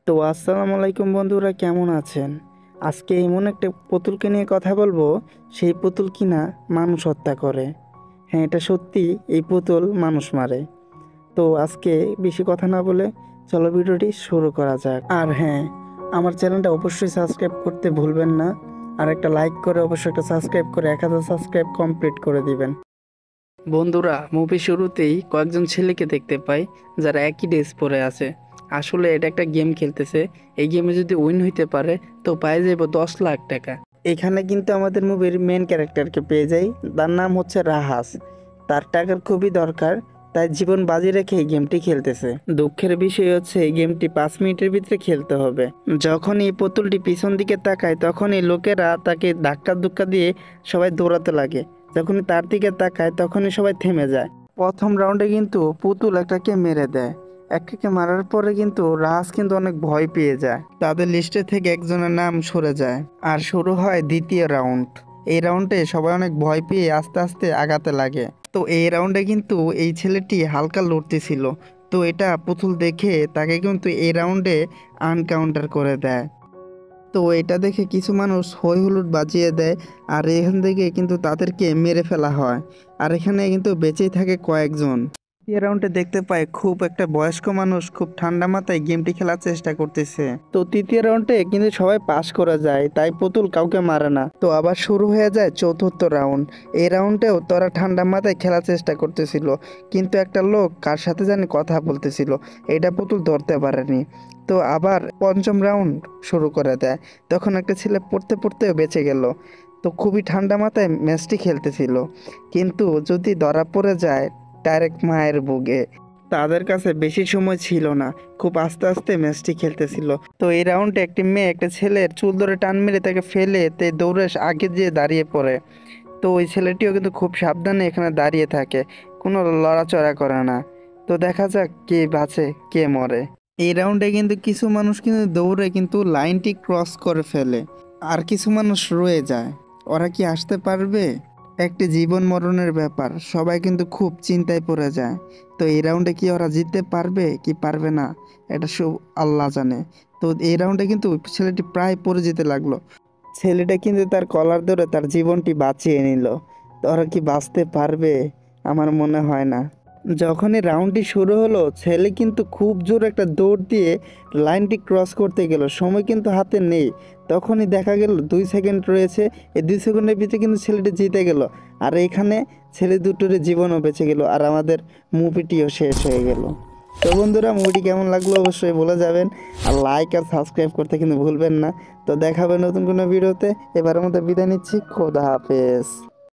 তো আসসালামু আলাইকুম বন্ধুরা, কেমন আছেন? আজকে এমন একটা পুতুলকে নিয়ে কথা বলবো, সেই পুতুল কিনা মানুষ হত্যা করে। হ্যাঁ, এটা সত্যি, এই পুতুল মানুষ মারে। তো আজকে বেশি কথা না বলে চলো ভিডিওটি শুরু করা যাক। আর হ্যাঁ, আমার চ্যানেলটা অবশ্যই সাবস্ক্রাইব করতে ভুলবেন না। আর একটা লাইক করে অবশ্যই একটা সাবস্ক্রাইব করে 1000 সাবস্ক্রাইব কমপ্লিট করে দিবেন। বন্ধুরা, মুভি শুরুতেই কয়েকজন ছেলেকে দেখতে পাই যারা একই ড্রেস পরে আছে। আসলে এটা একটা গেম খেলতেছে। এই গেমে যদি উইন হইতে পারে তো পাই যাইব 10 লাখ টাকা। এখানে কিন্তু আমাদের মুভির মেন ক্যারেক্টারকে পেয়ে যাই, তার নাম হচ্ছে রাহাস। তার টাকার খুবই দরকার, তাই জীবন বাজি রেখে এই গেমটি খেলতেছে। দুঃখের বিষয় হচ্ছে এই গেমটি 5 মিনিটের ভিতরে খেলতে হবে। যখন এই পুতুলটি পিছন দিকে তাকায় তখনই লোকেরা তাকে ধাক্কা ধুক্কা দিয়ে সবাই দৌড়াতে লাগে। যখনই তার দিকে তাকায় তখনই সবাই থেমে যায়। প্রথম রাউন্ডে কিন্তু পুতুল একটাকে মেরে দেয়। একটাকে মারার পরে কিন্তু রাজ কিন্তু অনেক ভয় পেয়ে যায়। তাদের লিস্টে থেকে একজনের নাম সরে যায় আর শুরু হয় দ্বিতীয় রাউন্ড। এই রাউন্ডে সবাই অনেক ভয় পেয়ে আস্তে আস্তে আগাতে লাগে। তো এই রাউন্ডে কিন্তু এই ছেলেটি হালকা লড়তেছিল। তো এটা পুতুল দেখে তাকে কিন্তু এই রাউন্ডে আনকাউন্টার করে দেয়। তো এটা দেখে কিছু মানুষ হই হুল্লোড় বাজিয়ে দেয় আর এখান থেকে কিন্তু তাদেরকে মেরে ফেলা হয়। আর এখানে কিন্তু বেঁচেই থাকে কয়েকজন। তৃতীয় রাউন্ডে দেখতে পাই খুব একটা বয়স্ক মানুষ খুব ঠান্ডা মাথায় গেমটি খেলার চেষ্টা করতেছে। তো তৃতীয় রাউন্ডে কিন্তু সবাই পাস করা যায়, তাই পুতুল কাউকে মারে না। তো আবার শুরু হয়ে যায় চতুর্থ রাউন্ড। এই রাউন্ডেও তারা ঠান্ডা মাথায় খেলার চেষ্টা করতেছিল, কিন্তু একটা লোক কার সাথে জানি কথা বলতেছিল, এটা পুতুল ধরতে পারেনি। তো আবার পঞ্চম রাউন্ড শুরু করে দেয়। তখন একটা ছেলে পড়তে পড়তেও বেঁচে গেল। তো খুবই ঠান্ডা মাথায় ম্যাচটি খেলতেছিল, কিন্তু যদি ধরা পড়ে যায় ডাইরেক্ট মায়ের বুকে। তাদের কাছে বেশি সময় ছিল না, খুব আস্তে আস্তে ম্যাচটি খেলতেছিল। তো এই রাউন্ডে একটি মেয়ে একটা ছেলের চুল ধরে টান মেরে তাকে ফেলে দৌড়ে আগে যেয়ে দাঁড়িয়ে পড়ে। তো ওই ছেলেটিও কিন্তু খুব সাবধানে এখানে দাঁড়িয়ে থাকে, কোনো লড়াচড়া করে না। তো দেখা যাক কে বাঁচে কে মরে। এই রাউন্ডে কিন্তু কিছু মানুষ কিন্তু দৌড়ে কিন্তু লাইনটি ক্রস করে ফেলে, আর কিছু মানুষ রয়ে যায়। ওরা কি আসতে পারবে? একটি জীবন মরণের ব্যাপার, সবাই কিন্তু খুব চিন্তায় পড়ে যায়। তো এই রাউন্ডে কি ওরা জিততে পারবে কি পারবে না, এটা সব আল্লাহ জানে। তো এই রাউন্ডে কিন্তু ছেলেটি প্রায় পড়ে যেতে লাগলো। ছেলেটা কিন্তু তার কলার ধরে তার জীবনটি বাঁচিয়ে নিল। তো ওরা কি বাঁচতে পারবে? আমার মনে হয় না। যখনই রাউন্ডটি শুরু হলো, ছেলে কিন্তু খুব জোর একটা দৌড় দিয়ে লাইনটি ক্রস করতে গেল, সময় কিন্তু হাতে নেই। তখনই দেখা গেল 2 সেকেন্ড রয়েছে, এই 2 সেকেন্ডের ভিতরে কিন্তু ছেলেটি জিতে গেল। আর এখানে ছেলে দুটোর জীবনও বেঁচে গেল আর আমাদের মুভিটিও শেষ হয়ে গেল। তো বন্ধুরা, মুভিটি কেমন লাগলো অবশ্যই বলে যাবেন। আর লাইক আর সাবস্ক্রাইব করতে কিন্তু ভুলবেন না। তো দেখাবেন নতুন কোনো ভিডিওতে। এবার আমাদের বিদায় নিচ্ছি, খোদা হাফেজ।